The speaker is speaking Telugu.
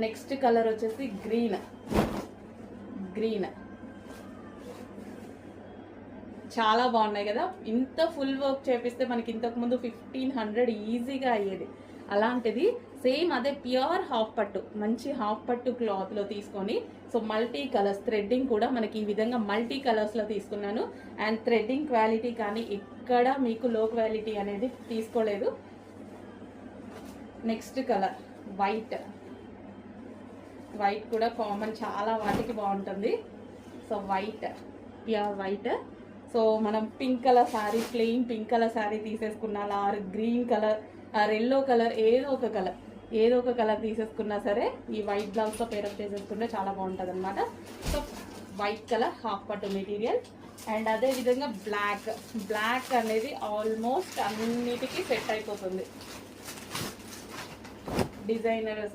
నెక్స్ట్ కలర్ వచ్చేసి గ్రీన్. చాలా బాగున్నాయి కదా. ఇంత ఫుల్ వర్క్ చేపిస్తే మనకి ఇంతకుముందు 1500 ఈజీగా అయ్యేది. అలాంటిది సేమ్ అదే ప్యూర్ హాఫ్ పట్టు, మంచి హాఫ్ పట్టు క్లాత్లో తీసుకొని, సో మల్టీ కలర్స్, థ్రెడ్డింగ్ కూడా మనకి ఈ విధంగా మల్టీ కలర్స్లో తీసుకున్నాను. అండ్ థ్రెడ్డింగ్ క్వాలిటీ కానీ ఎక్కడ మీకు లో క్వాలిటీ అనేది తీసుకోలేదు. నెక్స్ట్ కలర్ వైట్ కూడా కామన్, చాలా వాటికి బాగుంటుంది. So white, pure white. So మనం pink colour sari, plain pink colour sari తీసేసుకున్నా, or green colour or yellow colour, ఏదో ఒక కలర్ తీసేసుకున్నా సరే ఈ వైట్ బ్లౌజ్తో పేరప్ చేసేసుకుంటే చాలా బాగుంటుంది అనమాట. సో వైట్ కలర్ హాఫ్ పట్టు మెటీరియల్. అండ్ అదేవిధంగా బ్లాక్ అనేది ఆల్మోస్ట్ అన్నిటికీ సెట్ అయిపోతుంది. డిజైనర్